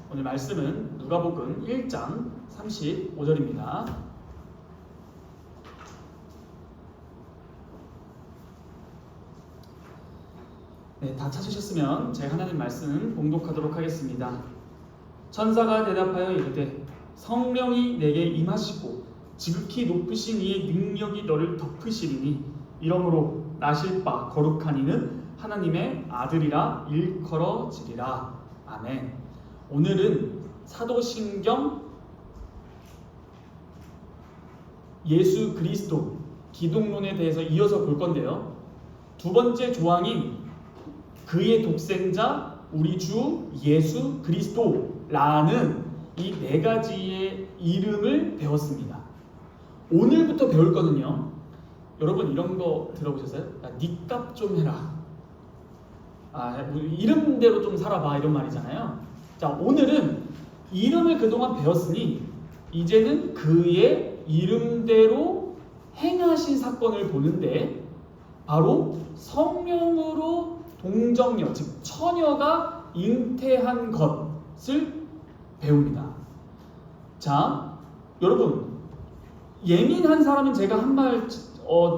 오늘 말씀은 누가복음 1장 35절입니다. 네, 다 찾으셨으면 제 하나님 말씀 봉독하도록 하겠습니다. 천사가 대답하여 이르되 성령이 내게 임하시고 지극히 높으신 이의 능력이 너를 덮으시리니 이러므로 나실 바 거룩한 이는 하나님의 아들이라 일컬어지리라. 아멘. 오늘은 사도신경 예수 그리스도 기독론에 대해서 이어서 볼 건데요. 두 번째 조항인 그의 독생자 우리 주 예수 그리스도라는 이 네 가지의 이름을 배웠습니다. 오늘부터 배울 거는요. 여러분 이런 거 들어보셨어요? 니값 좀 해라. 이름대로 좀 살아봐 이런 말이잖아요. 자, 오늘은 이름을 그동안 배웠으니 이제는 그의 이름대로 행하신 사건을 보는데 바로 성령으로 동정녀, 즉 처녀가 잉태한 것을 배웁니다. 자, 여러분 예민한 사람은 제가 한 말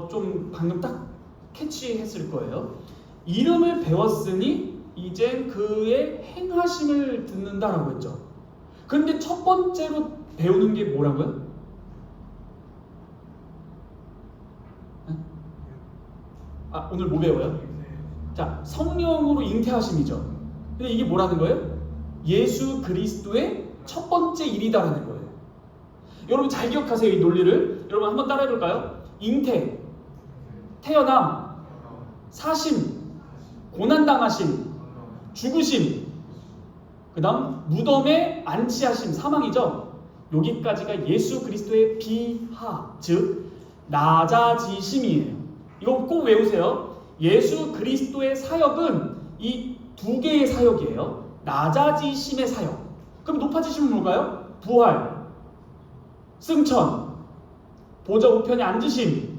좀 방금 딱 캐치했을 거예요. 이름을 배웠으니 이제 그의 행하심을 듣는다라고 했죠. 그런데 첫 번째로 배우는 게 뭐라고요? 오늘 뭐 배워요? 자, 성령으로 잉태하심이죠. 근데 이게 뭐라는 거예요? 예수 그리스도의 첫 번째 일이다라는 거예요. 여러분 잘 기억하세요, 이 논리를. 여러분 한번 따라해 볼까요? 잉태, 태어남, 사심, 고난당하심, 죽으심, 그 다음 무덤에 안치하심, 사망이죠. 여기까지가 예수 그리스도의 비하, 즉 낮아지심이에요. 이거 꼭 외우세요. 예수 그리스도의 사역은 이 두 개의 사역이에요. 낮아지심의 사역. 그럼 높아지심은 뭘까요? 부활, 승천, 보좌 우편에 앉으심,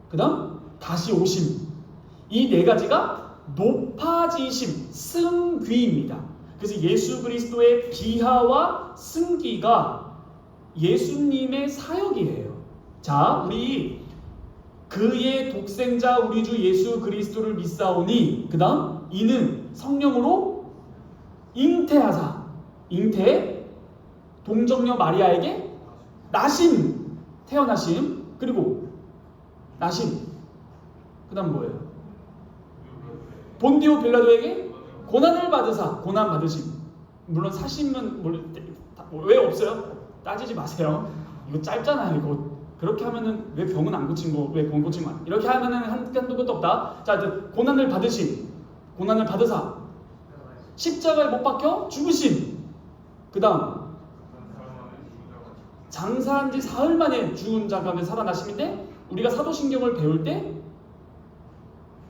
그 다음 다시 오심. 이 네 가지가 높아지심, 승귀입니다. 그래서 예수 그리스도의 비하와 승귀가 예수님의 사역이에요. 자, 우리 그의 독생자 우리 주 예수 그리스도를 믿사오니 그 다음 이는 성령으로 잉태하사, 잉태, 동정녀 마리아에게 나심, 태어나심, 그리고 나심, 그 다음 뭐예요? 본디오 빌라도에게 고난을 받으사, 고난 받으심. 물론 사심은 왜 없어요? 따지지 마세요. 이거 짧잖아요. 이거 그렇게 하면은 왜 병은 안 고친 거, 왜 병 고친 거 이렇게 하면은 한도 끝도 없다. 자, 고난을 받으심, 고난을 받으사, 십자가에 못 박혀 죽으심. 그 다음 장사한 지 사흘 만에 죽은 자 가운데 살아나심인데 우리가 사도신경을 배울 때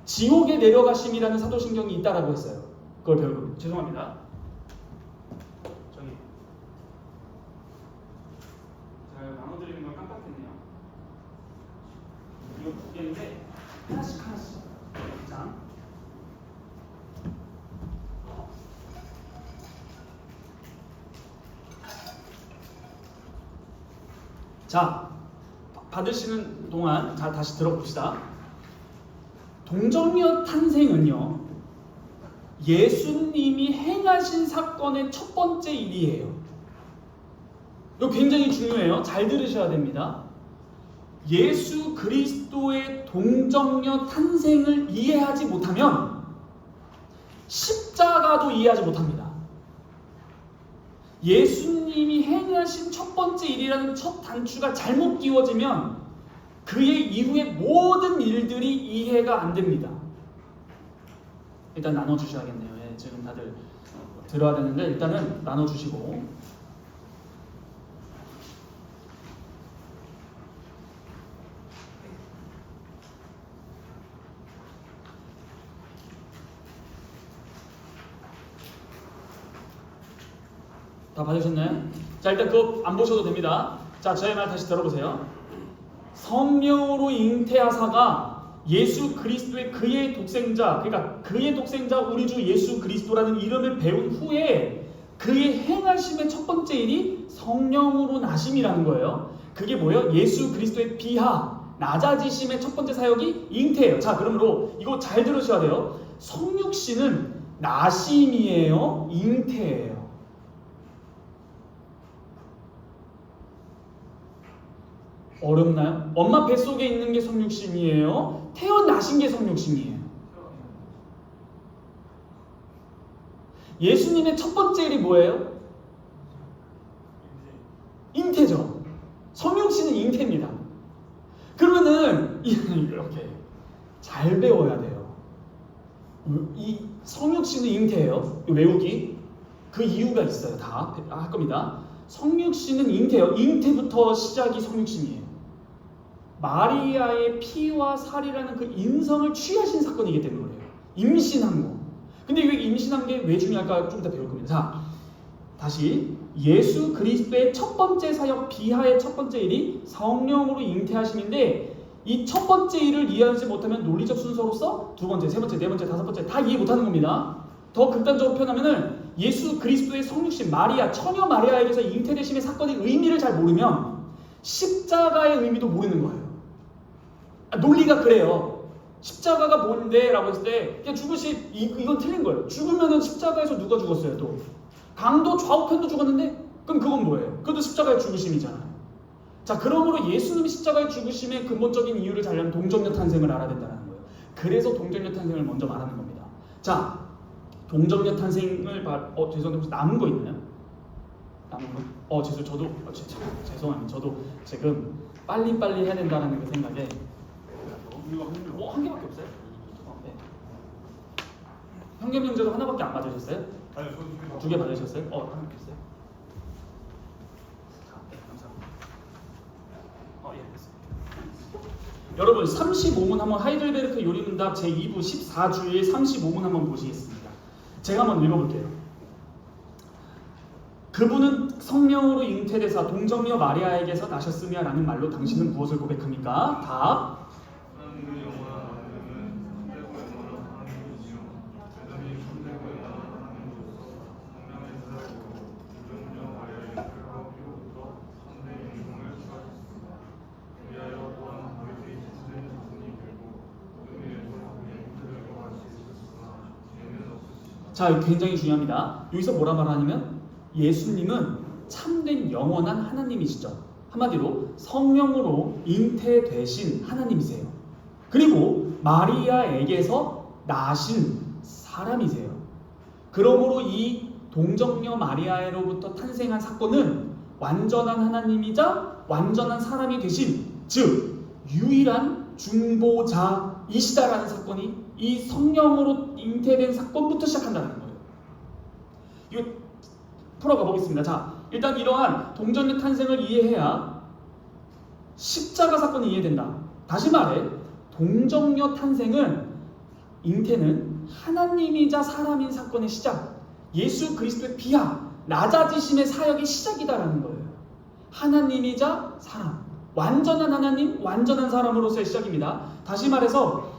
지옥에 내려가심이라는 사도신경이 있다라고 했어요. 그걸 배울 겁니다. 죄송합니다. 저기 제가 나눠드리는 걸 깜빡했네요. 이거 두 개인데 하나씩. 자, 받으시는 동안 자 다시 들어봅시다. 동정녀 탄생은요, 예수님이 행하신 사건의 첫 번째 일이에요. 이거 굉장히 중요해요. 잘 들으셔야 됩니다. 예수 그리스도의 동정녀 탄생을 이해하지 못하면 십자가도 이해하지 못합니다. 예수님이 행하신 첫 번째 일이라는 첫 단추가 잘못 끼워지면 그의 이후의 모든 일들이 이해가 안 됩니다. 일단 나눠주셔야겠네요. 지금 다들 들어야 되는데 일단은 나눠주시고. 다 받으셨나요? 자, 일단 그거 안 보셔도 됩니다. 자, 저의 말 다시 들어보세요. 성령으로 잉태하사가 예수 그리스도의 그의 독생자, 그러니까 그의 독생자 우리 주 예수 그리스도라는 이름을 배운 후에 그의 행하심의 첫 번째 일이 성령으로 나심이라는 거예요. 그게 뭐예요? 예수 그리스도의 비하, 낮아지심의 첫 번째 사역이 잉태예요. 자, 그러므로 이거 잘 들으셔야 돼요. 성육신은 나심이에요? 잉태예요? 어렵나요? 엄마 뱃속에 있는 게 성육신이에요? 태어나신 게 성육신이에요? 예수님의 첫 번째 일이 뭐예요? 잉태죠. 성육신은 잉태입니다. 그러면은 이렇게 잘 배워야 돼요. 이 성육신은 잉태예요. 외우기. 그 이유가 있어요. 다 할 겁니다. 성육신은 잉태예요. 잉태부터 시작이 성육신이에요. 마리아의 피와 살이라는 그 인성을 취하신 사건이기 때문에 그래요. 임신한 거. 근데 왜 임신한 게 왜 중요할까 좀 이따 배울 겁니다. 자, 다시 예수 그리스도의 첫 번째 사역 비하의 첫 번째 일이 성령으로 잉태하심인데 이 첫 번째 일을 이해하지 못하면 논리적 순서로서 두 번째, 세 번째, 네 번째, 다섯 번째 다 이해 못하는 겁니다. 더 극단적으로 표현하면은 예수 그리스도의 성육신 마리아, 처녀 마리아에게서 잉태되심의 사건의 의미를 잘 모르면 십자가의 의미도 모르는 거예요. 논리가 그래요. 십자가가 뭔데? 라고 했을 때 그냥 이건 틀린 거예요. 죽으면은 십자가에서 누가 죽었어요? 또 강도 좌우편도 죽었는데 그럼 그건 뭐예요? 그것도 십자가의 죽으심이잖아요. 자, 그러므로 예수님이 십자가의 죽으심의 근본적인 이유를 알려면 동정녀 탄생을 알아야 된다는 거예요. 그래서 동정녀 탄생을 먼저 말하는 겁니다. 자, 동정녀 탄생을 죄송한데 혹시 남은 거 있나요? 남은 거? 죄송합니다. 저도 지금 빨리빨리 해야 된다는 그 생각에 한 개밖에 없어요? 네. 현겸 형제도 하나밖에 안 받으셨어요? 아니요, 저는 두 개 받으셨어요? 하나 있어요? 네, 감사합니다. 예, 알겠습니다. 여러분, 35문 한번 하이델베르크 요리문답 제2부 14주의 35문 한번 보시겠습니다. 제가 한번 읽어볼게요. 그분은 성령으로 잉태되사 동정녀 마리아에게서 나셨으며 라는 말로 당신은 무엇을 고백합니까? 답. 자, 굉장히 중요합니다. 여기서 뭐라 말하냐면 예수님은 참된 영원한 하나님이시죠. 한마디로 성령으로 잉태되신 하나님이세요. 그리고 마리아에게서 나신 사람이세요. 그러므로 이 동정녀 마리아로부터 탄생한 사건은 완전한 하나님이자 완전한 사람이 되신, 즉 유일한 중보자이시다라는 사건이 이 성령으로 잉태된 사건부터 시작한다는 거예요. 이거 풀어가 보겠습니다. 자, 일단 이러한 동정녀 탄생을 이해해야 십자가 사건이 이해된다. 다시 말해, 동정녀 탄생은, 잉태는 하나님이자 사람인 사건의 시작, 예수 그리스도의 비하, 낮아지심의 사역의 시작이다라는 거예요. 하나님이자 사람, 완전한 하나님, 완전한 사람으로서의 시작입니다. 다시 말해서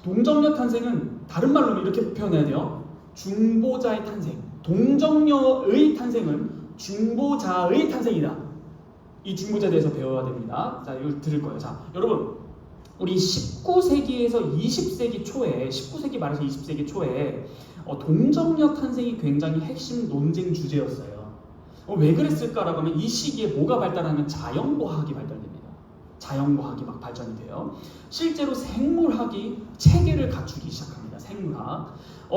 동정녀 탄생은 다른 말로 이렇게 표현해야 돼요. 중보자의 탄생. 동정녀의 탄생은 중보자의 탄생이다. 이 중보자에 대해서 배워야 됩니다. 자, 이거 들을 거예요. 자, 여러분, 우리 19세기에서 20세기 초에, 19세기 말에서 20세기 초에 동정녀 탄생이 굉장히 핵심 논쟁 주제였어요. 왜 그랬을까라고 하면 이 시기에 뭐가 발달하면 자연과학이 발달됩니다. 자연과학이 막 발전이 돼요. 실제로 생물학이 체계를 갖추기 시작합니다. 생물학.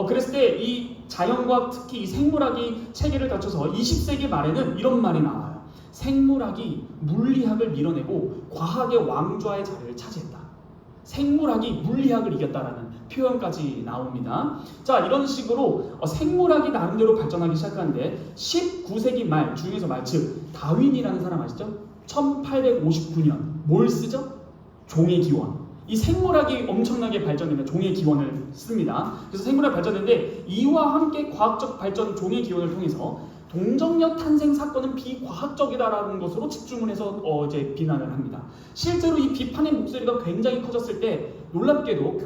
그랬을 때 이 자연과학, 특히 이 생물학이 체계를 갖춰서 20세기 말에는 이런 말이 나와요. 생물학이 물리학을 밀어내고 과학의 왕좌의 자리를 차지했다. 생물학이 물리학을 이겼다라는 표현까지 나옵니다. 자, 이런 식으로 생물학이 나름대로 발전하기 시작하는데 19세기 말 중에서 말, 즉 다윈이라는 사람 아시죠? 1859년 뭘 쓰죠? 종의 기원. 이 생물학이 엄청나게 발전되면 종의 기원을 씁니다. 그래서 생물학이 발전했는데 이와 함께 과학적 발전, 종의 기원을 통해서 동정녀 탄생 사건은 비과학적이다라는 것으로 집중을 해서 이제 비난을 합니다. 실제로 이 비판의 목소리가 굉장히 커졌을 때 놀랍게도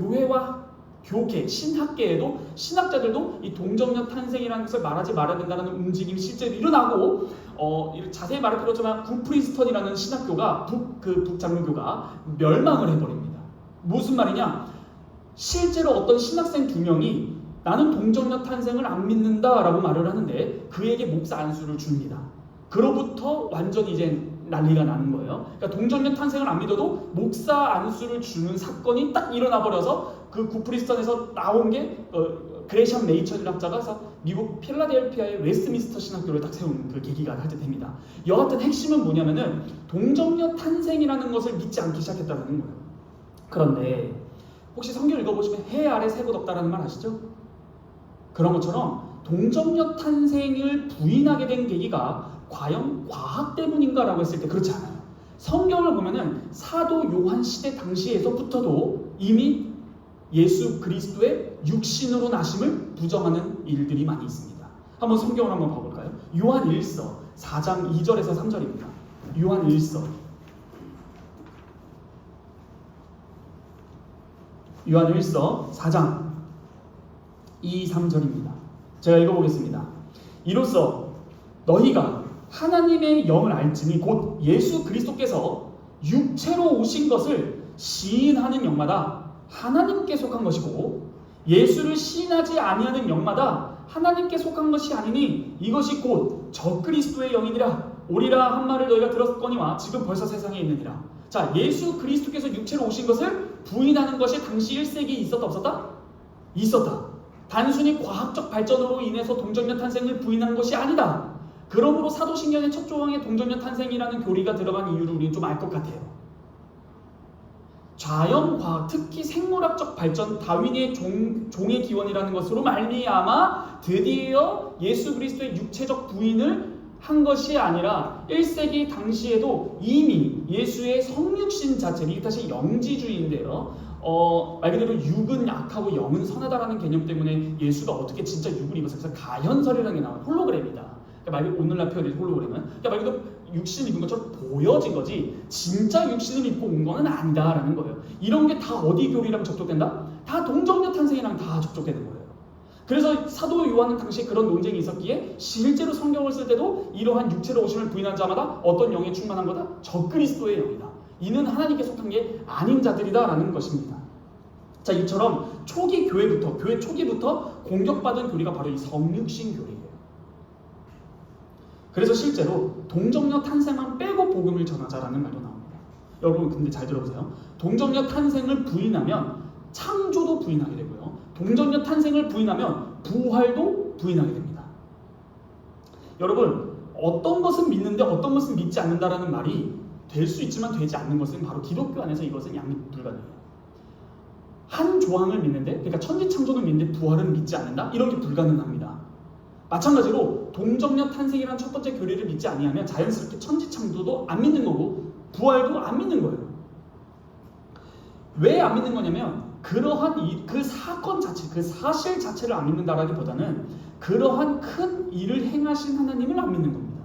교계, 신학계에도 신학자들도 이 동정녀 탄생이라는 것을 말하지 말아야 된다는 움직임이 실제로 일어나고 자세히 말할 필요 없지만 구프린스턴이라는 신학교가 북장로교가 멸망을 해버립니다. 무슨 말이냐? 실제로 어떤 신학생 2명이 나는 동정녀 탄생을 안 믿는다라고 말을 하는데 그에게 목사 안수를 줍니다. 그로부터 완전히 이제 난리가 나는 거예요. 그러니까 동정녀 탄생을 안 믿어도 목사 안수를 주는 사건이 딱 일어나 버려서 그 구프린스턴에서 나온 게 그레이션 메이천이라는 학자가 미국 필라델피아의 웨스트민스터 신학교를 딱 세운 그 계기가 하게 됩니다. 여하튼 핵심은 뭐냐면은 동정녀 탄생이라는 것을 믿지 않기 시작했다는 거예요. 그런데 혹시 성경 읽어보시면 해 아래 새 곳 없다라는 말 아시죠? 그런 것처럼 동정녀 탄생을 부인하게 된 계기가 과연 과학 때문인가라고 했을 때 그렇지 않아요. 성경을 보면은 사도 요한 시대 당시에서부터도 이미 예수 그리스도의 육신으로 나심을 부정하는 일들이 많이 있습니다. 한번 성경을 한번 봐볼까요? 요한 1서 4장 2절에서 3절입니다. 요한 1서 4장 2, 3절입니다. 제가 읽어보겠습니다. 이로써 너희가 하나님의 영을 알지니 곧 예수 그리스도께서 육체로 오신 것을 시인하는 영마다 하나님께 속한 것이고 예수를 시인하지 아니하는 영마다 하나님께 속한 것이 아니니 이것이 곧 적그리스도의 영이니라. 오리라 한 말을 너희가 들었거니와 지금 벌써 세상에 있느니라. 자, 예수 그리스도께서 육체로 오신 것을 부인하는 것이 당시 1세기에 있었다 없었다? 있었다. 단순히 과학적 발전으로 인해서 동정녀 탄생을 부인한 것이 아니다. 그러므로 사도신경의 첫 조항에 동정녀 탄생이라는 교리가 들어간 이유를 우리는 좀 알 것 같아요. 자연과학, 특히 생물학적 발전, 다윈의 종의 기원이라는 것으로 말미암아 드디어 예수 그리스도의 육체적 부인을 한 것이 아니라 1세기 당시에도 이미 예수의 성육신 자체, 이게 다시 영지주의인데요. 말 그대로 육은 약하고 영은 선하다라는 개념 때문에 예수가 어떻게 진짜 육을 입었어요. 그래서 가현설이라는 게 나와요. 홀로그램이다. 그러니까 오늘날 표현이 홀로그램은 그러니까 말 그대로 육신을 입은 것처럼 보여진 거지 진짜 육신을 입고 온 거는 아니다라는 거예요. 이런 게 다 어디 교리랑 접촉된다? 다 동정녀 탄생이랑 다 접촉되는 거예요. 그래서 사도 요한은 당시에 그런 논쟁이 있었기에 실제로 성경을 쓸 때도 이러한 육체로 오심을 부인한 자마다 어떤 영에 충만한 거다? 적그리스도의 영이다. 이는 하나님께 속한 게 아닌 자들이다라는 것입니다. 자, 이처럼 교회 초기부터 공격받은 교리가 바로 이 성육신 교리예요. 그래서 실제로 동정녀 탄생만 빼고 복음을 전하자라는 말도 나옵니다. 여러분 근데 잘 들어보세요. 동정녀 탄생을 부인하면 창조도 부인하게 되고요. 동정녀 탄생을 부인하면 부활도 부인하게 됩니다. 여러분 어떤 것은 믿는데 어떤 것은 믿지 않는다라는 말이 될 수 있지만 되지 않는 것은 바로 기독교 안에서 이것은 양립 불가능해요. 한 조항을 믿는데 그러니까 천지창조는 믿는데 부활은 믿지 않는다? 이런 게 불가능합니다. 마찬가지로 동정녀 탄생이라는 첫 번째 교리를 믿지 아니하면 자연스럽게 천지창조도 안 믿는 거고 부활도 안 믿는 거예요. 왜 안 믿는 거냐면 그러한 그 사건 자체, 그 사실 자체를 안 믿는다라기보다는 그러한 큰 일을 행하신 하나님을 안 믿는 겁니다.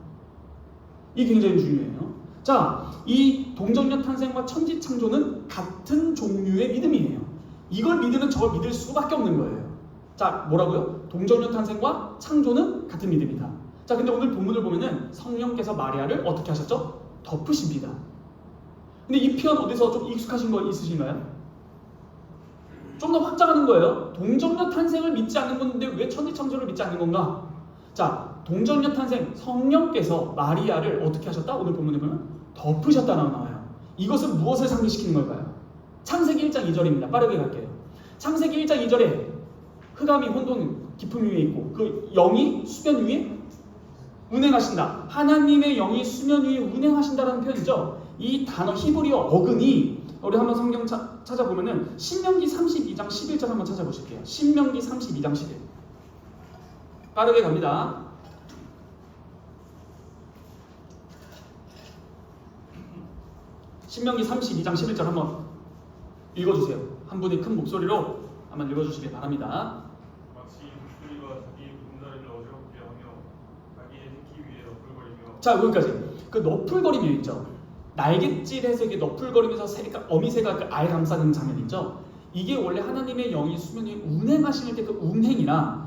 이게 굉장히 중요해요. 자, 이 동정녀 탄생과 천지창조는 같은 종류의 믿음이에요. 이걸 믿으면 저걸 믿을 수밖에 없는 거예요. 자, 뭐라고요? 동정녀 탄생과 창조는 같은 믿음이다. 자, 근데 오늘 본문을 보면은 성령께서 마리아를 어떻게 하셨죠? 덮으십니다. 근데 이 표현 어디서 좀 익숙하신 거 있으신가요? 좀 더 확장하는 거예요. 동정녀 탄생을 믿지 않는 건데 왜 천지창조를 믿지 않는 건가? 자, 동정녀 탄생, 성령께서 마리아를 어떻게 하셨다? 오늘 본문에 보면 덮으셨다라고 나와요. 이것은 무엇을 상기시키는 걸까요? 창세기 1장 2절입니다. 빠르게 갈게요. 창세기 1장 2절에 흑암이 혼돈 깊음 위에 있고 그 영이 수면 위에 운행하신다. 하나님의 영이 수면 위에 운행하신다라는 표현이죠. 이 단어 히브리어 어근이 우리 한번 성경 찾아보면은 신명기 32장 11절 한번 찾아보실게요. 신명기 32장 11. 빠르게 갑니다. 신명기 32장 11절 한번 읽어주세요. 한 분이 큰 목소리로 한번 읽어주시기 바랍니다. 마치 독수리가 자기 보금자리를 어지럽게 하며 자기의 새끼 위에 너풀거리며. 자, 여기까지. 그 너풀거림이 있죠. 날갯짓에서 이게 너풀거리면서 어미새가 그 알 감싸는 장면 있죠. 이게 원래 하나님의 영이 수면에 운행하실 때 그 운행이나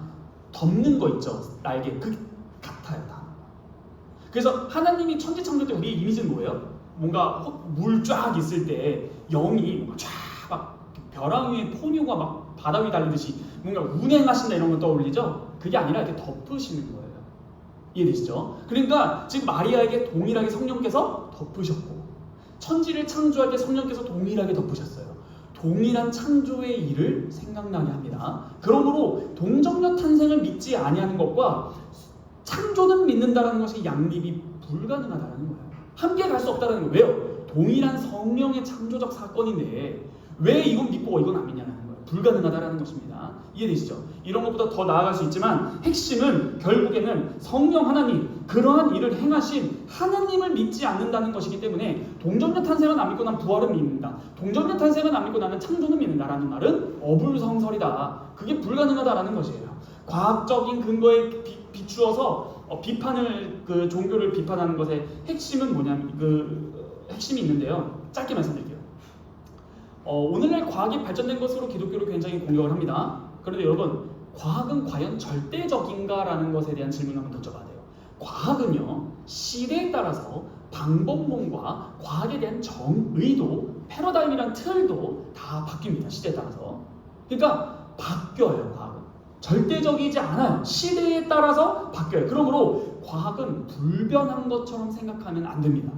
덮는 거 있죠. 날개. 그게 같아요. 다. 그래서 하나님이 천지창조 때 우리의 이미지는 뭐예요? 뭔가 물 쫙 있을 때 영이 쫙막 벼랑 위에 포뇨가 막 바다 위 달리듯이 뭔가 운행하신다 이런 거 떠올리죠? 그게 아니라 이렇게 덮으시는 거예요. 이해되시죠? 그러니까 지금 마리아에게 동일하게 성령께서 덮으셨고 천지를 창조할 때 성령께서 동일하게 덮으셨어요. 동일한 창조의 일을 생각나게 합니다. 그러므로 동정녀 탄생을 믿지 아니하는 것과 창조는 믿는다는 것이 양립이 불가능하다는 거예요. 함께 갈 수 없다는 거예요. 왜요? 동일한 성령의 창조적 사건인데 왜 이건 믿고 이건 안 믿냐는 거예요. 불가능하다는 것입니다. 이해되시죠? 이런 것보다 더 나아갈 수 있지만 핵심은 결국에는 성령 하나님, 그러한 일을 행하신 하나님을 믿지 않는다는 것이기 때문에 동정녀 탄생은 안 믿고 난 부활은 믿는다. 동정녀 탄생은 안 믿고 나는 창조는 믿는다라는 말은 어불성설이다. 그게 불가능하다라는 것이에요. 과학적인 근거에 비추어서 비판을 그 종교를 비판하는 것의 핵심은 뭐냐면 핵심이 있는데요. 짧게 말씀드릴게요. 오늘날 과학이 발전된 것으로 기독교를 굉장히 공격을 합니다. 그런데 여러분, 과학은 과연 절대적인가라는 것에 대한 질문을 한번 던져봐야 돼요. 과학은요, 시대에 따라서 방법론과 과학에 대한 정의도, 패러다임이란 틀도 다 바뀝니다. 시대에 따라서. 그러니까 바뀌어요. 과학은 절대적이지 않아요. 시대에 따라서 바뀌어요. 그러므로 과학은 불변한 것처럼 생각하면 안 됩니다.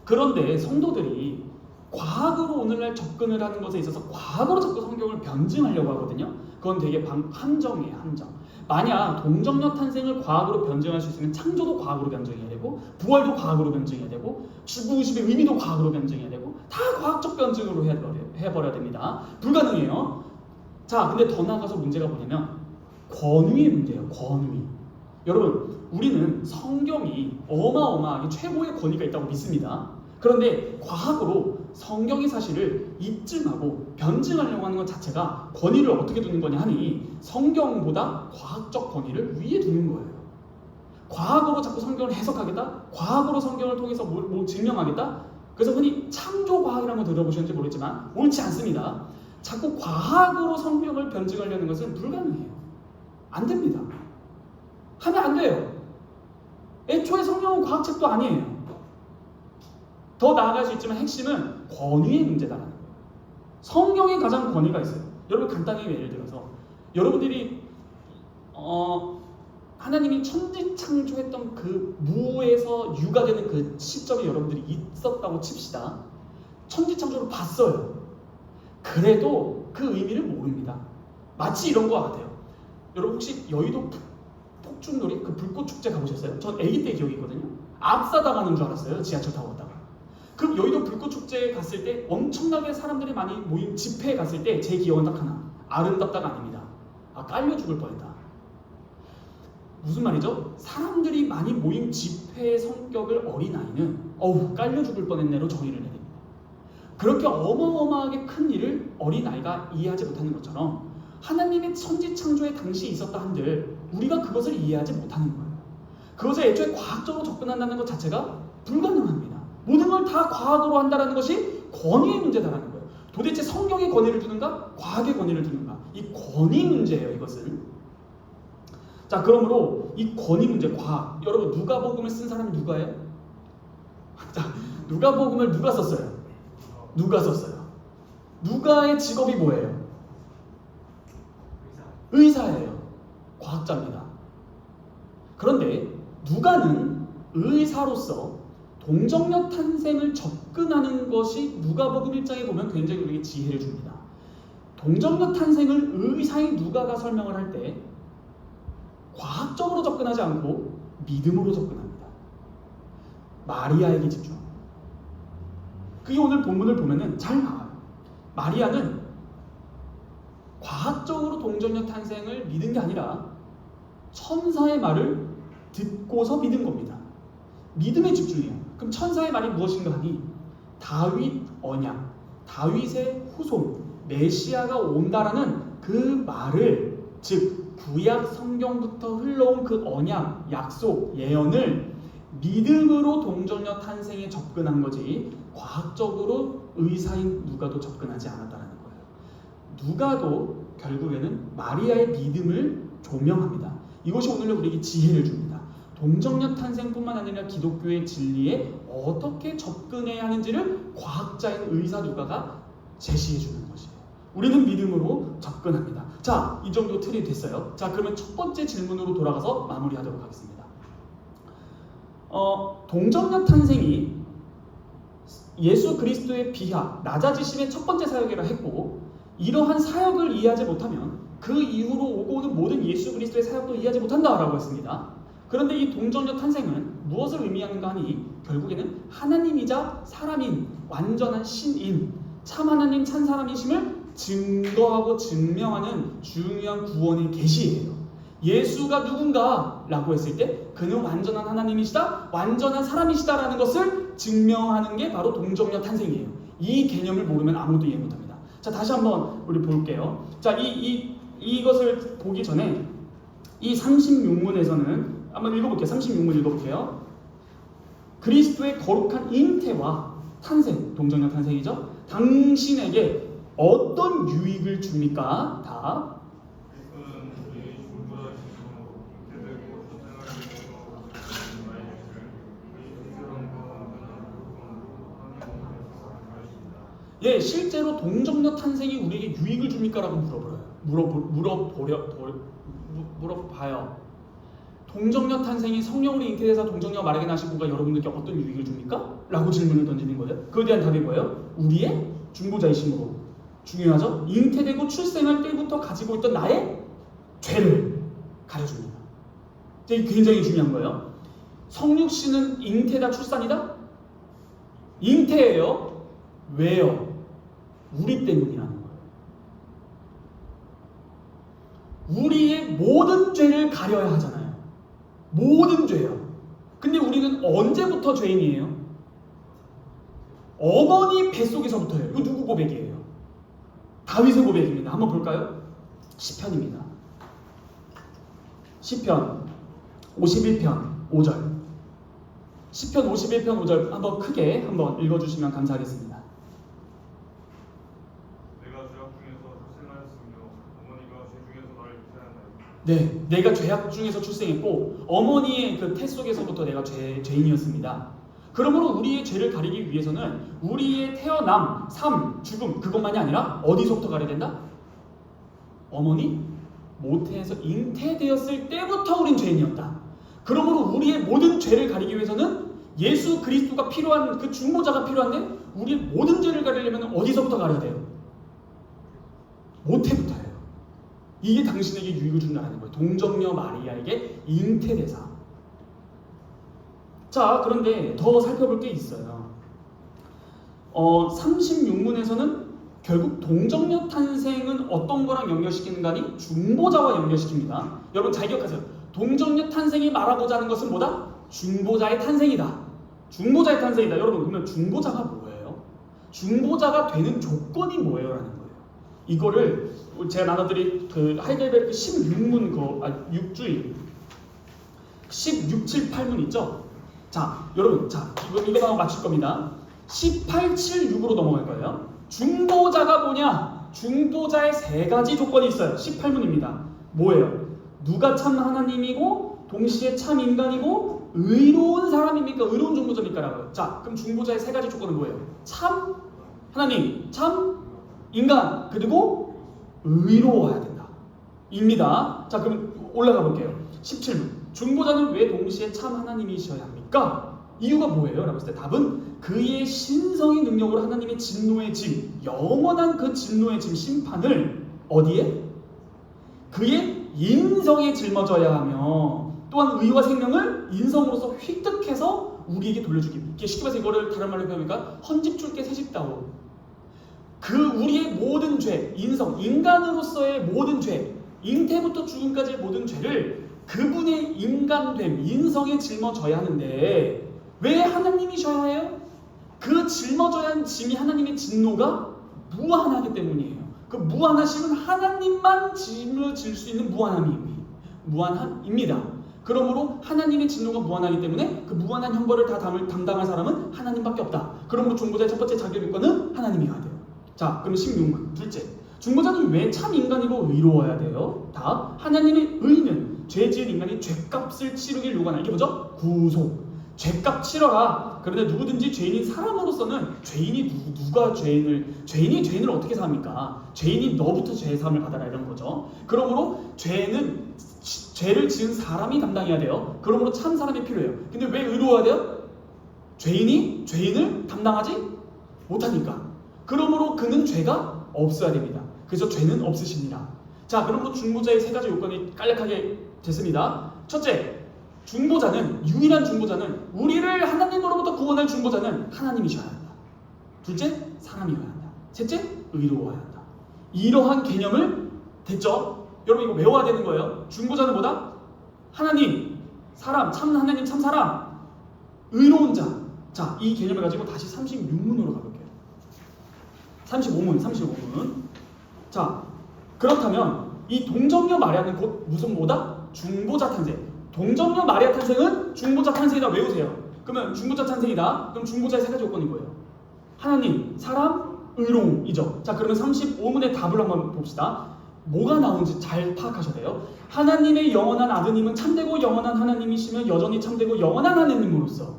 그런데 성도들이 과학으로 오늘날 접근을 하는 것에 있어서 과학으로 자꾸 성경을 변증하려고 하거든요. 그건 되게 함정이에요. 함정. 만약 동정녀 탄생을 과학으로 변증할 수 있으면 창조도 과학으로 변증해야 되고 부활도 과학으로 변증해야 되고 죽으심의 의미도 과학으로 변증해야 되고 다 과학적 변증으로 해버려야 됩니다. 불가능해요. 자, 근데 더 나아가서 문제가 뭐냐면 권위의 문제예요. 권위. 여러분, 우리는 성경이 어마어마하게 최고의 권위가 있다고 믿습니다. 그런데 과학으로 성경의 사실을 입증하고 변증하려고 하는 것 자체가 권위를 어떻게 두는 거냐 하니 성경보다 과학적 권위를 위에 두는 거예요. 과학으로 자꾸 성경을 해석하겠다? 과학으로 성경을 통해서 뭘 증명하겠다? 그래서 흔히 창조과학이라는 거 들어보셨는지 모르겠지만 옳지 않습니다. 자꾸 과학으로 성경을 변증하려는 것은 불가능해요. 안 됩니다. 하면 안 돼요. 애초에 성경은 과학책도 아니에요. 더 나아갈 수 있지만 핵심은 권위의 문제다라는 거예요. 성경에 가장 권위가 있어요. 여러분 간단히 예를 들어서 여러분들이 하나님이 천지 창조했던 그 무에서 유가 되는 그 시점에 여러분들이 있었다고 칩시다. 천지 창조를 봤어요. 그래도 그 의미를 모릅니다. 마치 이런 거 같아요. 여러분 혹시 여의도 폭죽놀이 그 불꽃 축제 가보셨어요? 전 아기 때 기억이 있거든요. 압사당하는 줄 알았어요. 지하철 타고 갔다가. 그 여의도 불꽃 축제에 갔을 때 엄청나게 사람들이 많이 모인 집회에 갔을 때 제 기억은 딱 하나. 아름답다가 아닙니다. 깔려 죽을 뻔했다. 무슨 말이죠? 사람들이 많이 모인 집회의 성격을 어린아이는 깔려 죽을 뻔했네로 정의를 내립니다. 그렇게 어마어마하게 큰 일을 어린아이가 이해하지 못하는 것처럼 하나님의 천지 창조의 당시에 있었다 한들 우리가 그것을 이해하지 못하는 거예요. 그것을 애초에 과학적으로 접근한다는 것 자체가 불가능합니다. 모든 걸 다 과학으로 한다는 것이 권위의 문제다라는 거예요. 도대체 성경의 권위를 두는가? 과학의 권위를 두는가? 이 권위 문제예요. 이것은. 자, 그러므로 이 권위 문제, 과학. 여러분 누가복음을 쓴 사람이 누가예요? 자, 누가복음을 누가 썼어요? 누가 썼어요? 누가의 직업이 뭐예요? 의사예요. 과학자입니다. 그런데 누가는 의사로서 동정녀 탄생을 접근하는 것이 누가복음 1장에 보면 굉장히 우리에게 지혜를 줍니다. 동정녀 탄생을 의사인 누가가 설명을 할 때 과학적으로 접근하지 않고 믿음으로 접근합니다. 마리아에게 집중합니다. 그게 오늘 본문을 보면은 잘 나와요. 마리아는 과학적으로 동정녀 탄생을 믿은 게 아니라 천사의 말을 듣고서 믿은 겁니다. 믿음에 집중해요. 그럼 천사의 말이 무엇인가 하니 다윗 언약, 다윗의 후손, 메시아가 온다라는 그 말을, 즉 구약 성경부터 흘러온 그 언약, 약속, 예언을 믿음으로 동정녀 탄생에 접근한 거지 과학적으로 의사인 누가도 접근하지 않았다는 누가도 결국에는 마리아의 믿음을 조명합니다. 이것이 오늘 우리에게 지혜를 줍니다. 동정녀 탄생뿐만 아니라 기독교의 진리에 어떻게 접근해야 하는지를 과학자인 의사 누가가 제시해 주는 것이에요. 우리는 믿음으로 접근합니다. 자, 이 정도 틀이 됐어요. 자, 그러면 첫 번째 질문으로 돌아가서 마무리하도록 하겠습니다. 동정녀 탄생이 예수 그리스도의 비하, 낮아지심의 첫 번째 사역이라 했고, 이러한 사역을 이해하지 못하면 그 이후로 오고 오는 모든 예수 그리스도의 사역도 이해하지 못한다라고 했습니다. 그런데 이 동정녀 탄생은 무엇을 의미하는가 하니 결국에는 하나님이자 사람인 완전한 신인, 참 하나님 참 사람이심을 증거하고 증명하는 중요한 구원의 계시예요. 예수가 누군가 라고 했을 때 그는 완전한 하나님이시다, 완전한 사람이시다라는 것을 증명하는 게 바로 동정녀 탄생이에요. 이 개념을 모르면 아무도 이해 못합니다. 자, 다시 한번 우리 볼게요. 자, 이것을 보기 전에 이 36문에서는 한번 읽어볼게요. 36문 읽어볼게요. 그리스도의 거룩한 잉태와 탄생, 동정녀 탄생이죠. 당신에게 어떤 유익을 줍니까? 다. 그리스도는 우리 중보자이시고 잉태되고 생활을 위해서 우리 사람과 완전한 거룩함으로 하나님께서 하셨습니다. 예, 실제로 동정녀 탄생이 우리에게 유익을 줍니까? 라고 물어봐요. 동정녀 탄생이 성령으로 잉태돼서 동정녀가 마르게 나시고가 여러분들께 어떤 유익을 줍니까? 라고 질문을 던지는 거예요. 그에 대한 답이 뭐예요? 우리의 중보자이심으로. 중요하죠? 잉태되고 출생할 때부터 가지고 있던 나의 죄를 가려줍니다. 이게 굉장히 중요한 거예요. 성육신은 잉태다 출산이다? 잉태예요. 왜요? 우리 때문이라는 거예요. 우리의 모든 죄를 가려야 하잖아요. 모든 죄요. 근데 우리는 언제부터 죄인이에요? 어머니 뱃속에서부터예요. 이거 누구 고백이에요? 다윗의 고백입니다. 한번 볼까요? 시편입니다. 시편 51편 5절. 시편 51편 5절 한번 크게 한번 읽어주시면 감사하겠습니다. 내가 죄악 중에서 출생하였으며 어머니가 죄 중에서 나를 잉태하였나이다. 네, 내가 죄악 중에서 출생했고 어머니의 그 태 속에서부터 내가 죄인이었습니다. 그러므로 우리의 죄를 가리기 위해서는 우리의 태어남, 삶, 죽음 그것만이 아니라 어디서부터 가려야 된다? 어머니 모태에서 잉태되었을 때부터 우린 죄인이었다. 그러므로 우리의 모든 죄를 가리기 위해서는 예수 그리스도가 필요한 그 중보자가 필요한데 우리의 모든 죄를 가리려면 어디서부터 가려야 돼요? 모태부터예요. 이게 당신에게 유익을 준다는 거예요. 동정녀 마리아에게 잉태되사. 자, 그런데 더 살펴볼 게 있어요. 36문에서는 결국 동정녀 탄생은 어떤 거랑 연결시키는가니 중보자와 연결시킵니다. 여러분 잘 기억하세요. 동정녀 탄생이 말하고자 하는 것은 뭐다? 중보자의 탄생이다. 중보자의 탄생이다. 여러분 그러면 중보자가 뭐예요? 중보자가 되는 조건이 뭐예요? 라는 거예요. 이거를 제가 나눠드릴 그 하이델베르크 16문 6주일 16, 7, 8문 있죠? 자, 여러분, 자, 이거 한번 맞출 겁니다. 18, 7, 6으로 넘어갈 거예요. 중보자가 뭐냐? 중보자의 세 가지 조건이 있어요. 18문입니다. 뭐예요? 누가 참 하나님이고 동시에 참 인간이고 의로운 사람입니까? 의로운 중보자입니까? 라고요. 자, 그럼 중보자의 세 가지 조건은 뭐예요? 참 하나님, 참 인간, 그리고 의로워야 된다. 입니다. 자, 그럼 올라가 볼게요. 17문. 중보자는 왜 동시에 참 하나님이셔야 합니까? 이유가 뭐예요? 라고 했을 때 답은 그의 신성의 능력으로 하나님의 진노의 짐, 영원한 그 진노의 짐 심판을 어디에? 그의 인성에 짊어져야 하며 또한 의와 생명을 인성으로서 획득해서 우리에게 돌려주기. 쉽게 말해서 이거를 다른 말로 표현하니까 헌집 줄게 새집다오. 그 우리의 모든 죄, 인성, 인간으로서의 모든 죄, 잉태부터 죽음까지의 모든 죄를 그분의 인간됨, 인성에 짊어져야 하는데 왜 하나님이셔야 해요? 그 짊어져야 하는 짐이 하나님의 진노가 무한하기 때문이에요. 그 무한하심은 하나님만 짊어질 수 있는 무한함입니다. 그러므로 하나님의 진노가 무한하기 때문에 그 무한한 형벌을 다 담당할 사람은 하나님밖에 없다. 그러므로 중보자의 첫 번째 자격 요건은 하나님이어야 돼요. 자, 그럼 16문 둘째. 중보자는 왜 참 인간이고 의로워야 돼요? 다 하나님의 의는 죄 지은 인간이 죄값을 치르길 요구하는 이게 뭐죠? 구속. 죄값 치러라. 그런데 누구든지 죄인인 사람으로서는 죄인이 누가 죄인이 죄인을 어떻게 삽니까? 죄인이 너부터 죄 사함을 받아라 이런 거죠. 그러므로 죄를 지은 사람이 담당해야 돼요. 그러므로 참 사람이 필요해요. 근데 왜 의로워야 돼요? 죄인이 죄인을 담당하지 못하니까. 그러므로 그는 죄가 없어야 됩니다. 그래서 죄는 없으십니다. 자, 그러므로 중보자의 세 가지 요건이 간략하게 됐습니다. 첫째, 유일한 중보자는 우리를 하나님으로부터 구원할 중보자는 하나님이셔야 한다. 둘째, 사람이어야 한다. 셋째, 의로워야 한다. 이러한 개념을 됐죠? 여러분 이거 외워야 되는 거예요. 중보자는 뭐다? 하나님, 사람, 참 하나님, 참 사람, 의로운 자. 자, 이 개념을 가지고 다시 36문으로 가볼게요. 35문. 자, 그렇다면 이 동정녀 마리아는 곧 무슨 뭐다? 중보자 탄생. 동정녀 마리아 탄생은 중보자 탄생이다. 외우세요. 그러면 중보자 탄생이다. 그럼 중보자의 세 가지 요건이 뭐예요? 하나님, 사람, 의로움이죠. 자, 그러면 35문의 답을 한번 봅시다. 뭐가 나오는지 잘 파악하셔야 돼요. 하나님의 영원한 아드님은 참되고 영원한 하나님이시며 여전히 참되고 영원한 하나님으로서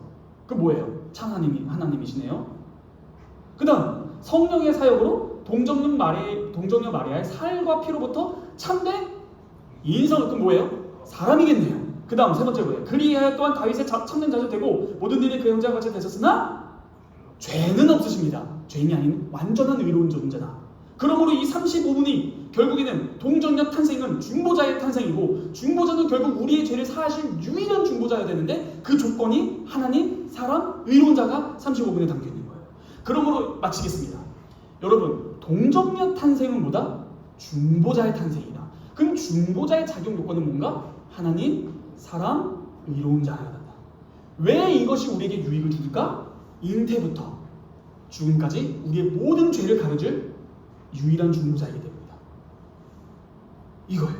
그 뭐예요? 참 하나님이시네요. 그 다음 성령의 사역으로 동정녀 마리아의 살과 피로부터 참된 인성, 그 뭐예요? 사람이겠네요. 그 다음 세 번째 뭐예요? 그리하여 또한 다윗의 참된 자녀 되고 모든 일이 그 형제와 같이 되셨으나 죄는 없으십니다. 죄인이 아닌 완전한 의로운 존재다. 그러므로 이 35문이 결국에는 동정녀 탄생은 중보자의 탄생이고, 중보자는 결국 우리의 죄를 사하실 유일한 중보자여야 되는데 그 조건이 하나님, 사람, 의로운 자가 35문에 담겨있는 거예요. 그러므로 마치겠습니다. 여러분, 동정녀 탄생은 뭐다? 중보자의 탄생이다. 그럼 중보자의 작용 요건은 뭔가? 하나님, 사람, 의로운 자여야 한다. 왜 이것이 우리에게 유익을 줄까? 잉태부터 죽음까지 우리의 모든 죄를 가려줄 유일한 중보자이기 때문이다. 이거예요.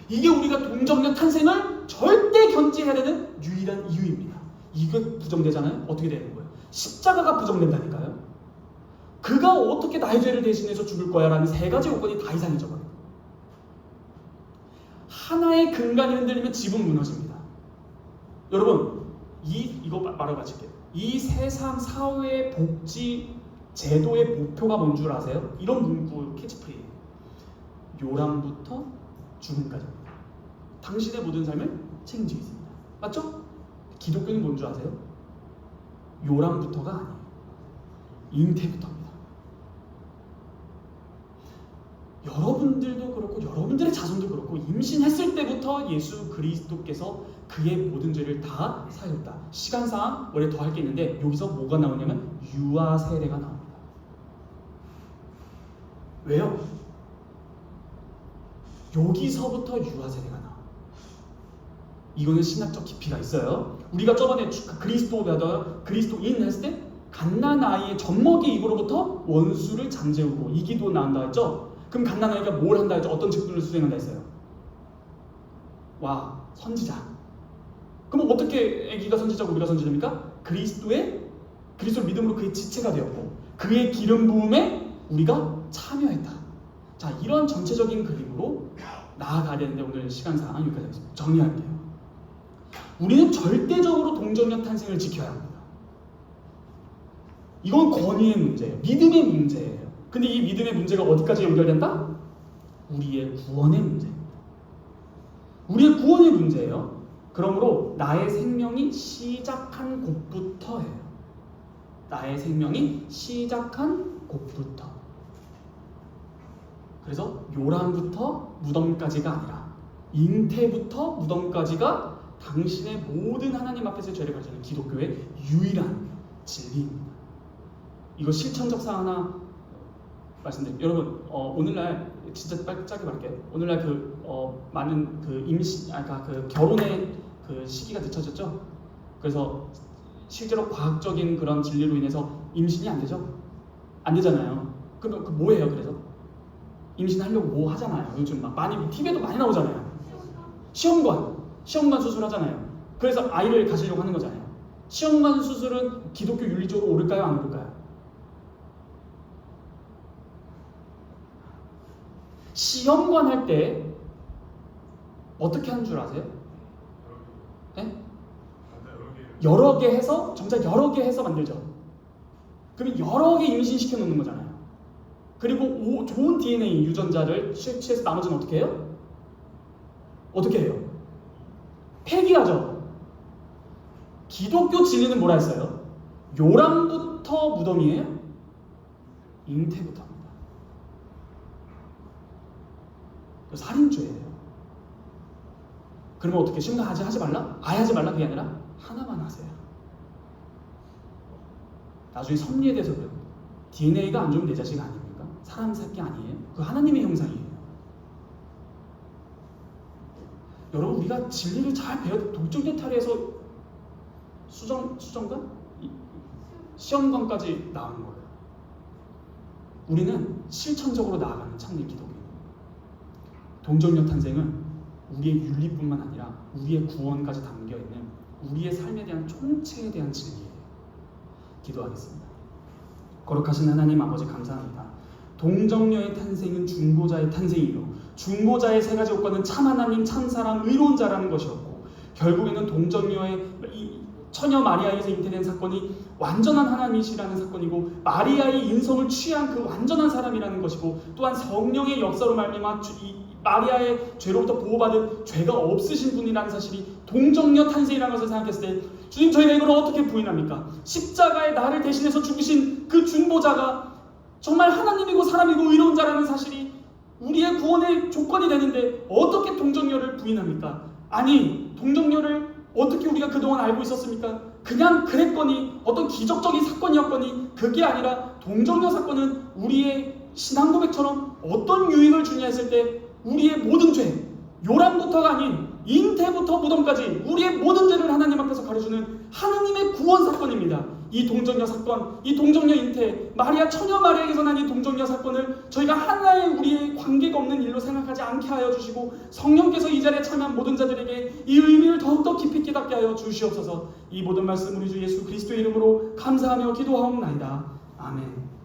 이게 우리가 동정녀 탄생을 절대 견지해야 되는 유일한 이유입니다. 이게 부정되잖아요? 어떻게 되는 거예요? 십자가가 부정된다니까요. 그가 어떻게 나의 죄를 대신해서 죽을 거야 라는 세 가지 요건이 다 이상해져 버려요. 하나의 근간이 흔들리면 집은 무너집니다. 여러분, 이거 말하고 마칠게요. 이 세상 사회의 복지 제도의 목표가 뭔 줄 아세요? 이런 문구 캐치프레이즈예요. 요람부터 죽음까지입니다. 당신의 모든 삶을 책임지겠습니다. 맞죠? 기독교는 뭔 줄 아세요? 요람부터가 아니에요. 잉태부터입니다. 여러분들도 그렇고 여러분들의 자손도 그렇고 임신했을 때부터 예수 그리스도께서 그의 모든 죄를 다 사하셨다. 시간상 원래 더 할 게 있는데 여기서 뭐가 나오냐면 유아 세례가 나옵니다. 왜요? 여기서부터 유아 세례가 나와. 이거는 신학적 깊이가 있어요. 우리가 저번에 그리스도인 했을 때 갓난아이의 젖먹이 입으로부터 원수를 잠재우고 이기도 나온다 했죠? 그럼 갓난아이가 뭘 한다 했죠? 어떤 직분을 수행한다 했어요? 와, 선지자. 그럼 어떻게 아기가 선지자고 우리가 선지자입니까? 그리스도를 믿음으로 그의 지체가 되었고 그의 기름 부음에 우리가 참여했다. 자, 이런 전체적인 그림으로 나아가야 되는데 오늘 시간상 여기까지 하겠습니다. 정리할게요. 우리는 절대적으로 동정녀 탄생을 지켜야 합니다. 이건 권위의 문제예요. 믿음의 문제예요. 근데 이 믿음의 문제가 어디까지 연결된다? 우리의 구원의 문제입니다. 우리의 구원의 문제예요. 그러므로 나의 생명이 시작한 곳부터예요. 나의 생명이 시작한 곳부터. 그래서 요람부터 무덤까지가 아니라 잉태부터 무덤까지가 당신의 모든 하나님 앞에서 죄를 가지는 기독교의 유일한 진리입니다. 이거 실천적 사항 하나 말씀드릴게요. 여러분, 오늘날 진짜 짧게 말할게요. 오늘날 많은 결혼의 그 시기가 늦춰졌죠. 그래서 실제로 과학적인 그런 진리로 인해서 임신이 안 되죠. 안 되잖아요. 그럼 뭐예요? 그래서 임신하려고 뭐 하잖아요. 요즘 막 많이 TV에도 많이 나오잖아요. 시험관 수술하잖아요. 그래서 아이를 가지려고 하는 거잖아요. 시험관 수술은 기독교 윤리적으로 옳을까요? 안 옳을까요? 시험관 할 때 어떻게 하는 줄 아세요? 네? 여러 개 해서 정작 여러 개 해서 만들죠. 그러면 여러 개 임신시켜 놓는 거잖아요. 그리고 좋은 DNA 유전자를 취해서 나머지는 어떻게 해요? 어떻게 해요? 폐기하죠. 기독교 진리는 뭐라 했어요? 요람부터 무덤이에요? 잉태부터입니다. 살인죄예요. 그러면 어떻게 심각 하지 말라? 아예 하지 말라 그게 아니라 하나만 하세요. 나중에 섭리에 대해서 그래요. DNA가 안 좋으면 내 자식 아닙니까? 사람 새끼 아니에요? 그 하나님의 형상이에요. 여러분 우리가 진리를 잘 배워 독점 예탈에서 수정관? 시험관까지 나오는 거예요. 우리는 실천적으로 나아가는 참된 기독교예요. 동정녀 탄생은 우리의 윤리뿐만 아니라 우리의 구원까지 담겨있는 우리의 삶에 대한 총체에 대한 진리예요. 기도하겠습니다. 거룩하신 하나님 아버지 감사합니다. 동정녀의 탄생은 중보자의 탄생이요 중보자의 세 가지 요건은 참 하나님, 참 사람, 의로운 자라는 것이었고 결국에는 동정녀의 이 처녀 마리아에서 잉태된 사건이 완전한 하나님이시라는 사건이고 마리아의 인성을 취한 그 완전한 사람이라는 것이고 또한 성령의 역사로 말미암아 마리아의 죄로부터 보호받은 죄가 없으신 분이라는 사실이 동정녀 탄생이라는 것을 생각했을 때 주님 저희가 이걸 어떻게 부인합니까? 십자가에 나를 대신해서 죽으신 그 중보자가 정말 하나님이고 사람이고 의로운 자라는 사실이 우리의 구원의 조건이 되는데 어떻게 동정녀를 부인합니까? 아니 동정녀를 어떻게 우리가 그동안 알고 있었습니까? 그냥 그랬거니 어떤 기적적인 사건이었거니 그게 아니라 동정녀 사건은 우리의 신앙 고백처럼 어떤 유익을 주냐 했을 때 우리의 모든 죄, 요람부터가 아닌 잉태부터 무덤까지 우리의 모든 죄를 하나님 앞에서 가려주는 하나님의 구원 사건입니다. 이 동정녀 사건, 이 동정녀 잉태, 마리아 처녀 마리아에게서 난 이 동정녀 사건을 저희가 하나의 우리의 관계가 없는 일로 생각하지 않게 하여 주시고 성령께서 이 자리에 참여한 모든 자들에게 이 의미를 더욱더 깊이 깨닫게 하여 주시옵소서. 이 모든 말씀 우리 주 예수 그리스도의 이름으로 감사하며 기도하옵나이다. 아멘.